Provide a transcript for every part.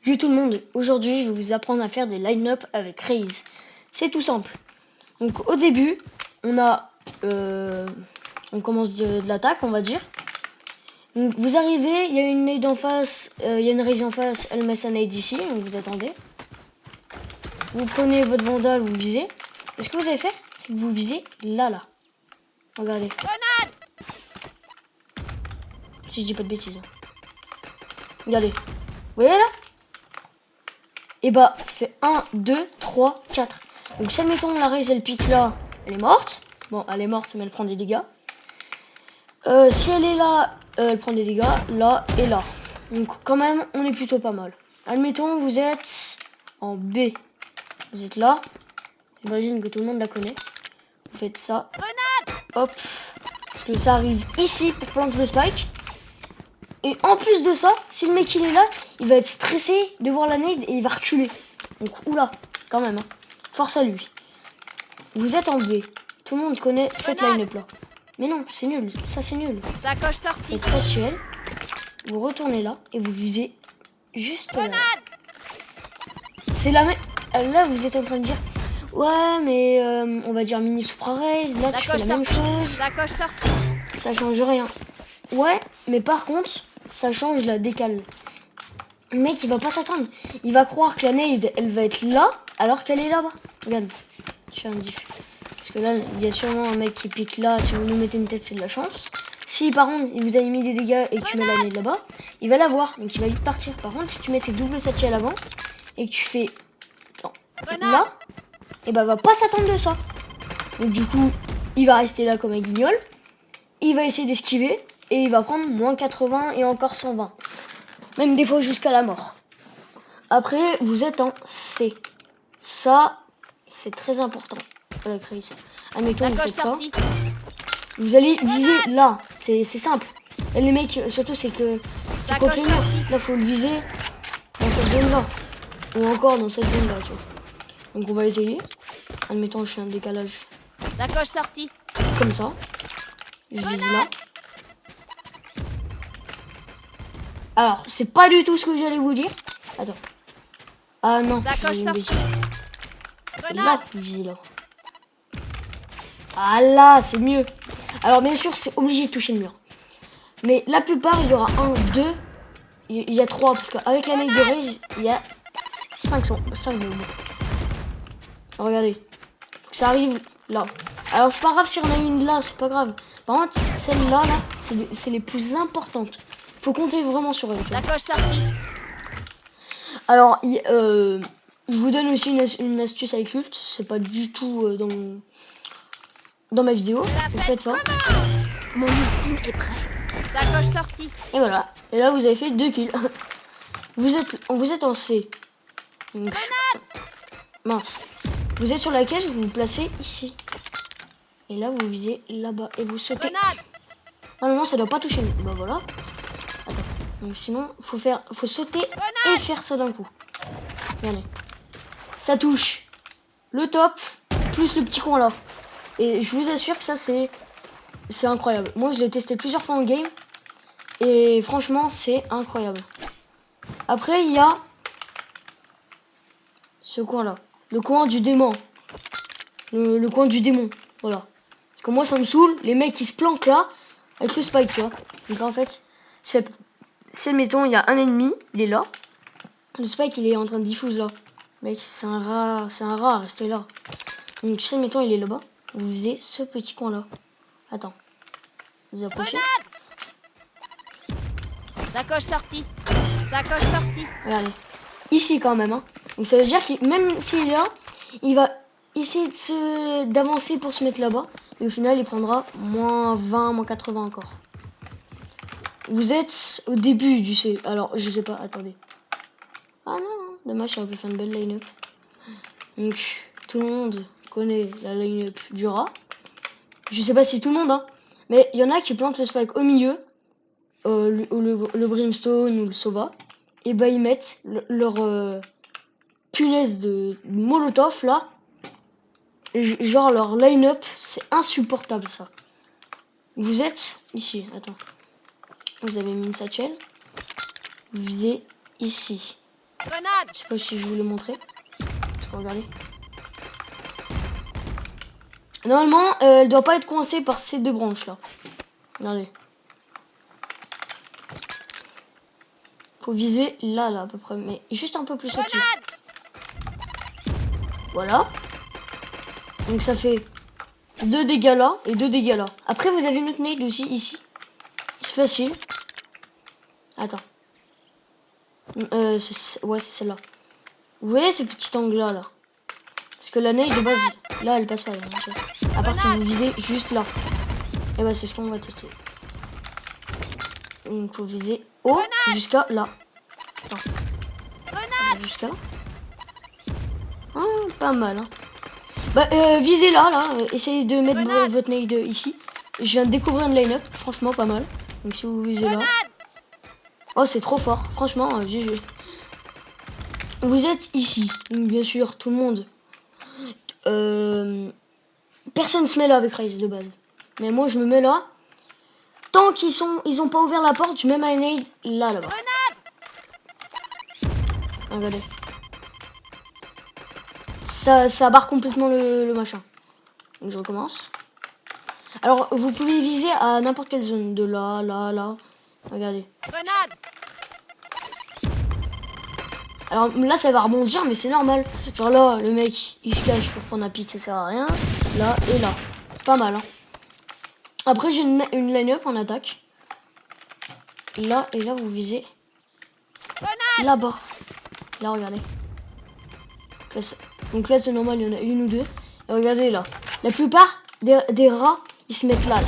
Yo tout le monde, aujourd'hui je vais vous apprendre à faire des line-up avec Raze. C'est tout simple. Donc au début, on commence de l'attaque, on va dire. Donc vous arrivez, il y a une nade en face, il y a une Raze en face, elle met sa nade ici, donc vous attendez. Vous prenez votre vandal, vous visez. Et ce que vous avez fait, c'est que vous visez là. Regardez. Si je dis pas de bêtises. Regardez. Vous voyez là? Et bah ça fait 1, 2, 3, 4. Donc si admettons la Raze elle pique là, elle est morte. Bon elle est morte mais elle prend des dégâts. Si elle est là, elle prend des dégâts là et là. Donc quand même on est plutôt pas mal. Admettons vous êtes en B. Vous êtes là. J'imagine que tout le monde la connaît. Vous faites ça. Hop. Parce que ça arrive ici pour planter le spike. Et en plus de ça, si le mec il est là, il va être stressé de voir la nade et il va reculer. Donc oula, quand même. Hein. Force à lui. Vous êtes en B. Tout le monde connaît cette line-up là. Mais non, c'est nul. Ça c'est nul. Sacoche sortie. Faites ça chez elle. Vous retournez là et vous visez juste là. C'est la même. Là vous êtes en train de dire. Ouais mais on va dire mini Supra Raze. Là tu fais la même chose. Sacoche sortie. Ça change rien. Ouais, mais par contre, ça change la décale. Le mec, il va pas s'attendre. Il va croire que la nade, elle va être là, alors qu'elle est là-bas. Regarde, je fais un diff. Parce que là, il y a sûrement un mec qui pique là. Si vous nous mettez une tête, c'est de la chance. Si par contre, il vous a mis des dégâts et que tu mets la nade là-bas, il va la voir. Donc il va vite partir. Par contre, si tu mets tes doubles satchels à l'avant et que tu fais là, et bah, va pas s'attendre de ça. Donc du coup, il va rester là comme un guignol. Il va essayer d'esquiver. Et il va prendre moins 80 et encore 120. Même des fois jusqu'à la mort. Après, vous êtes en C. Ça, c'est très important avec Raze. Admettons, vous faites ça. Vous allez viser là. C'est simple. Et les mecs, surtout, c'est que c'est contre les murs. Là, faut le viser dans cette zone-là. Ou encore dans cette zone-là, tu vois. Donc, on va essayer. Admettons, je fais un décalage. Sacoche sortie. Comme ça. Je vise là. Alors, c'est pas du tout ce que j'allais vous dire. Attends. Ah non, j'ai une bêtise. Là, tu vises là. Ah là, c'est mieux. Alors, bien sûr, c'est obligé de toucher le mur. Mais la plupart, il y aura 1, 2. Il y a 3. Parce qu'avec la nade de Raze, il y a 5 mobs. Regardez. Ça arrive là. Alors, c'est pas grave si on a une là, c'est pas grave. Par contre, celle-là, là, c'est les plus importantes. Faut compter vraiment sur elle. Sacoche sortie. Alors, je vous donne aussi une astuce avec Ult. C'est pas du tout dans ma vidéo. Vous faites ça. Mon ultime est prêt. Sacoche sortie. Et voilà. Et là, vous avez fait 2 kills. Vous êtes en C. Donc, mince. Vous êtes sur la caisse, vous vous placez ici. Et là, vous visez là-bas. Et vous sautez. Normalement, ça doit pas toucher. Bah voilà. Attends. Donc sinon, faut sauter et faire ça d'un coup. Regardez. Ça touche le top plus le petit coin là. Et je vous assure que ça c'est incroyable. Moi je l'ai testé plusieurs fois en game et franchement c'est incroyable. Après il y a ce coin là, le coin du démon. Le coin du démon. Voilà. Parce que moi ça me saoule les mecs qui se planquent là avec le spike, tu vois. Donc en fait, si admettons il y a un ennemi, il est là. Le spike il est en train de diffuser là. Mec, c'est un rat à rester là. Donc si admettons il est là-bas, vous visez ce petit coin là. Attends. Vous approchez. Sacoche sortie. Sacoche sortie. Regardez. Ici quand même. Hein. Donc ça veut dire que même s'il est là, il va essayer d'avancer pour se mettre là-bas. Et au final il prendra moins 20, moins 80 encore. Vous êtes au début du C. Alors, je sais pas, attendez. Ah non, dommage, ça aurait pu faire une belle line-up. Donc, tout le monde connaît la line-up du rat. Je sais pas si tout le monde, hein. Mais il y en a qui plantent le spike au milieu. Le brimstone ou le sova. Et bah, ils mettent leur punaise de molotov là. Genre, leur line-up, c'est insupportable ça. Vous êtes ici, attends. Vous avez mis une satchel. Vous visez ici. Grenade. Je sais pas si je vous l'ai montré. Parce que regardez. Normalement, elle doit pas être coincée par ces deux branches là. Regardez. Faut viser là, à peu près, mais juste un peu plus au-dessus. Voilà. Donc ça fait 2 dégâts là et 2 dégâts là. Après vous avez une autre nade aussi ici. C'est facile. Attends. Ouais, c'est celle-là. Vous voyez ces petits angles là. Parce que la nade de base, là elle passe pas. À part si vous visez juste là. Et bah c'est ce qu'on va tester. Donc faut viser haut jusqu'à là. Attends. Jusqu'à là. Ah, pas mal. Hein. Bah visez là. Essayez de mettre votre nade ici. Je viens de découvrir une line-up. Franchement pas mal. Donc si vous visez là. Oh c'est trop fort. Franchement GG. Vous êtes ici. Donc, bien sûr tout le monde. Personne se met là avec Raze de base. Mais moi je me mets là. Tant ils ont pas ouvert la porte, je mets ma nade là-bas. Regardez. Ça barre complètement le machin. Donc je recommence. Alors vous pouvez viser à n'importe quelle zone. De là. Regardez. Grenade. Alors là ça va rebondir mais c'est normal. Genre là le mec il se cache pour prendre un pic, ça sert à rien. Là et là. Pas mal hein. Après j'ai une line-up en attaque. Là et là vous visez. Là-bas. Là regardez. Donc là c'est normal, il y en a une ou deux. Et regardez là. La plupart des rats ils se mettent là.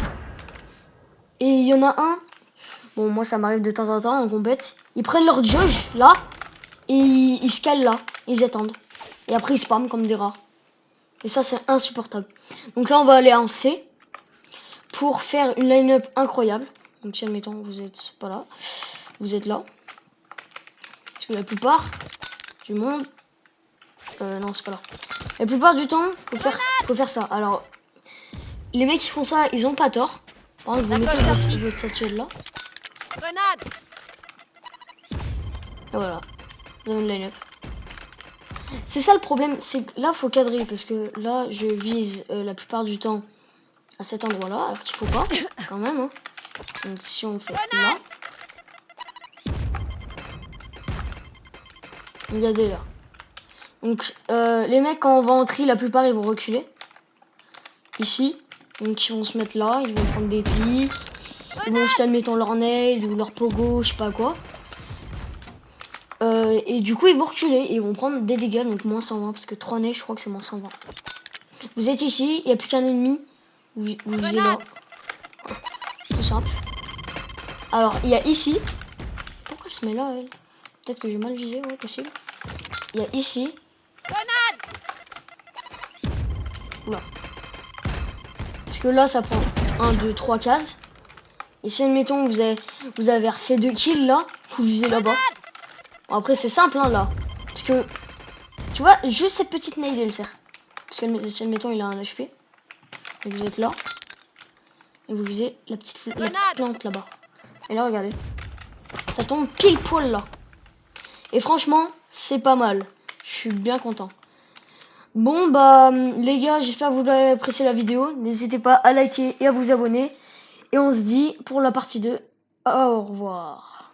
Et il y en a un. Bon moi ça m'arrive de temps en temps en compète. Ils prennent leur jauge là. Et ils se calent là. Ils attendent. Et après ils spamment comme des rats. Et ça c'est insupportable. Donc là on va aller en C. Pour faire une line-up incroyable. Donc si admettons vous êtes pas là. Vous êtes là. Parce que la plupart du monde. Non c'est pas là. La plupart du temps faut faire ça. Alors les mecs qui font ça ils ont pas tort. Par exemple vous mettez votre satchel là. Grenade. Et voilà. Vous avez une line-up. C'est ça le problème. C'est que là faut cadrer. Parce que là je vise la plupart du temps à cet endroit là. Alors qu'il faut pas. Quand même hein. Donc si on fait là. Regardez là. Donc les mecs quand on va entrer la plupart ils vont reculer. Ici. Donc ils vont se mettre là. Ils vont prendre des pics. Ils vont jeter admettons leur nail ou leur pogo. Je sais pas quoi. Et du coup ils vont reculer. Et ils vont prendre des dégâts. Donc moins 120. Parce que 3 nails je crois que c'est moins 120. Vous êtes ici. Il n'y a plus qu'un ennemi. Vous visez là. Tout simple. Alors il y a ici. Pourquoi elle se met là elle? Peut-être que j'ai mal visé. Ouais possible. Il y a ici. Oula. Parce que là ça prend 1, 2, 3 cases. Et si admettons vous avez refait 2 kills là, vous visez là-bas. Bon, après c'est simple hein, là. Parce que tu vois juste cette petite nade elle sert. Parce que si admettons il a un HP. Et vous êtes là. Et vous visez la petite plante là-bas. Et là regardez. Ça tombe pile poil là. Et franchement c'est pas mal. Je suis bien content. Bon bah les gars, j'espère que vous avez apprécié la vidéo. N'hésitez pas à liker et à vous abonner. Et on se dit pour la partie 2. Au revoir.